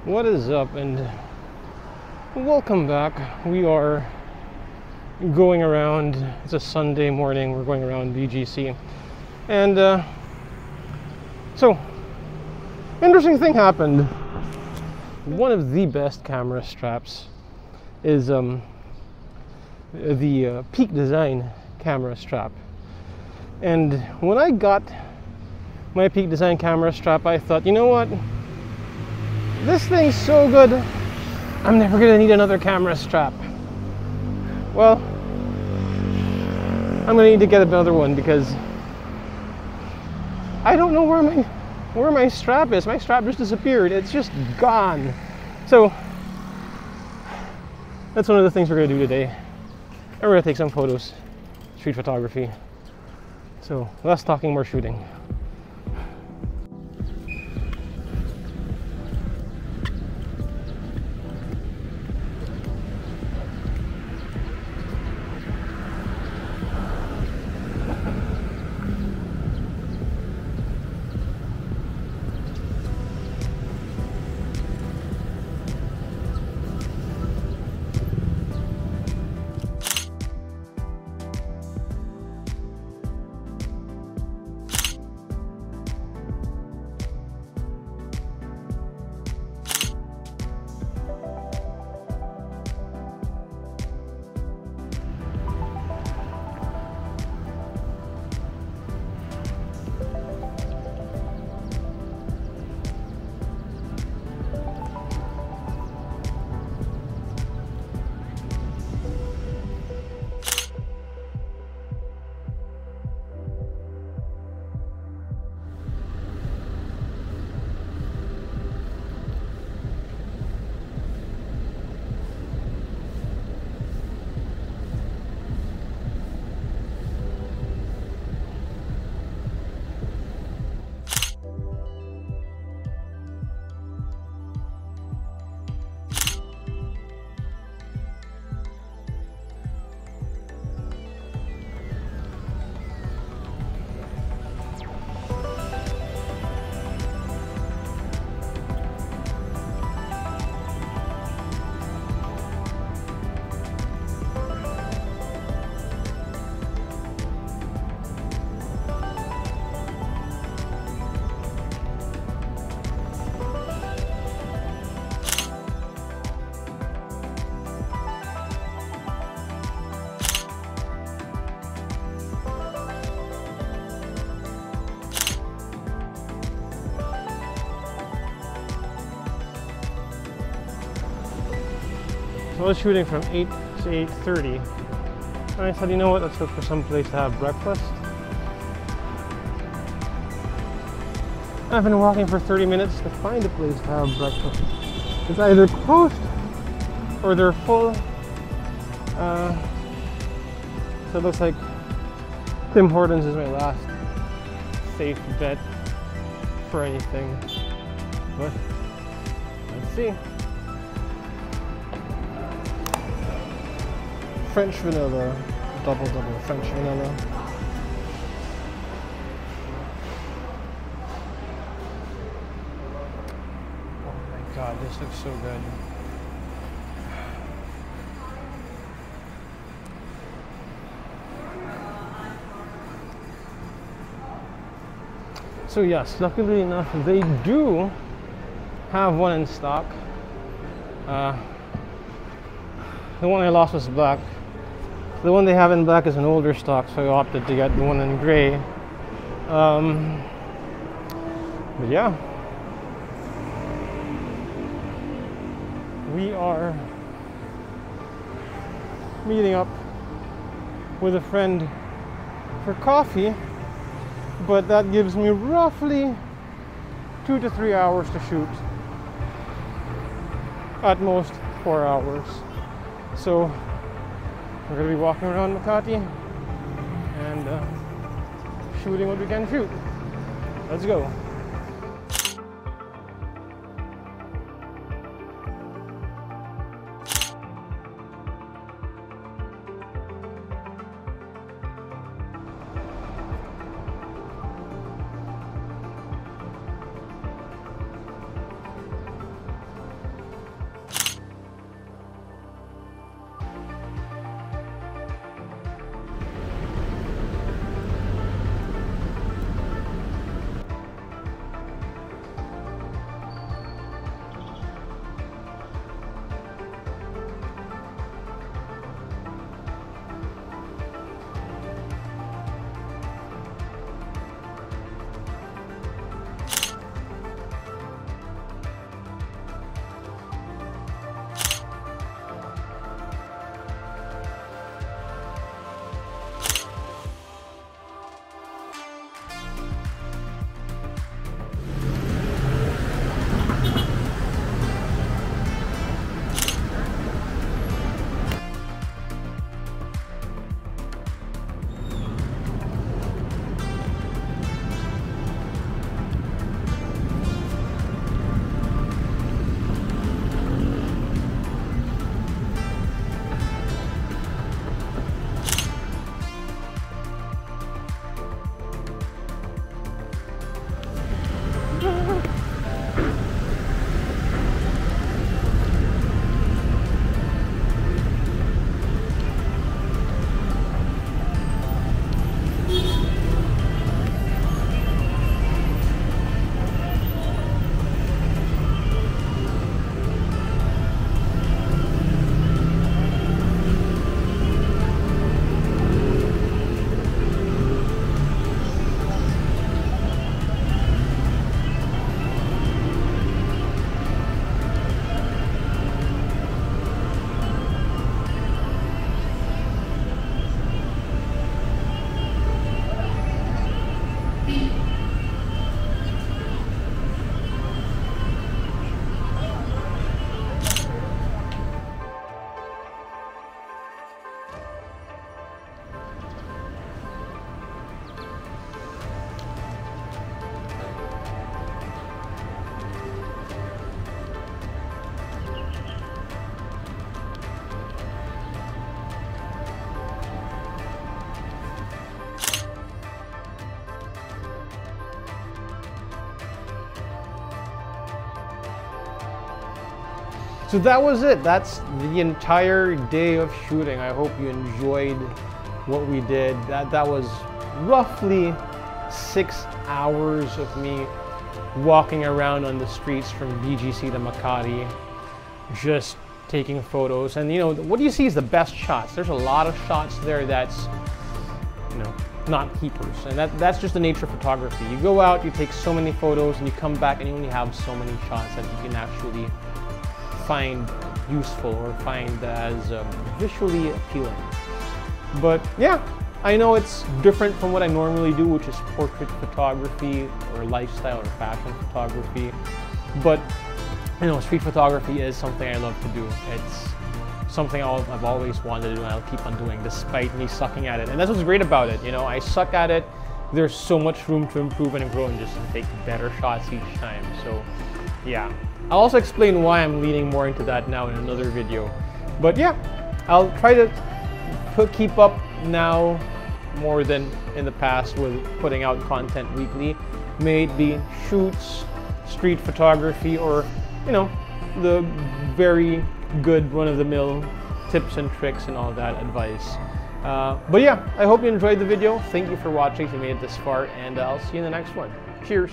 What is up, and welcome back. We are going around, it's a Sunday morning, we're going around BGC. And so, interesting thing happened. One of the best camera straps is the Peak Design camera strap. And when I got my Peak Design camera strap, I thought, you know what? This thing's so good, I'm never gonna need another camera strap. Well, I'm gonna need to get another one because I don't know where my strap is. My strap just disappeared. It's just gone. So that's one of the things we're gonna do today. And we're gonna take some photos, street photography. So less talking, more shooting. So I was shooting from 8 to 8:30, and I said, you know what, let's look for some place to have breakfast. I've been walking for 30 minutes to find a place to have breakfast. It's either closed or they're full. So it looks like Tim Hortons is my last safe bet for anything. But let's see. French vanilla, double French vanilla. Oh my god, this looks so good. So yes, luckily enough, they do have one in stock. The one I lost was black. The one they have in black is an older stock, so I opted to get the one in gray. But yeah, we are meeting up with a friend for coffee, but that gives me roughly 2 to 3 hours to shoot. At most 4 hours. So we're going to be walking around Makati and shooting what we can shoot. Let's go. So that was it. That's the entire day of shooting. I hope you enjoyed what we did. That was roughly 6 hours of me walking around on the streets from BGC to Makati, just taking photos. And you know, what you see is the best shots. There's a lot of shots there that's, you know, not keepers, and that's just the nature of photography. You go out, you take so many photos, and you come back and you only have so many shots that you can actually find useful or find as visually appealing. But yeah, I know it's different from what I normally do, which is portrait photography or lifestyle or fashion photography. But you know, street photography is something I love to do. It's something I've always wanted to do, and I'll keep on doing despite me sucking at it. And that's what's great about it. You know, I suck at it. There's so much room to improve and grow and just take better shots each time. So yeah, I'll also explain why I'm leaning more into that now in another video. But yeah, I'll try to keep up now more than in the past with putting out content weekly, may it be shoots, street photography, or you know, the very good run-of-the-mill tips and tricks and all that advice. But yeah, I hope you enjoyed the video. Thank you for watching if you made it this far, and I'll see you in the next one. Cheers.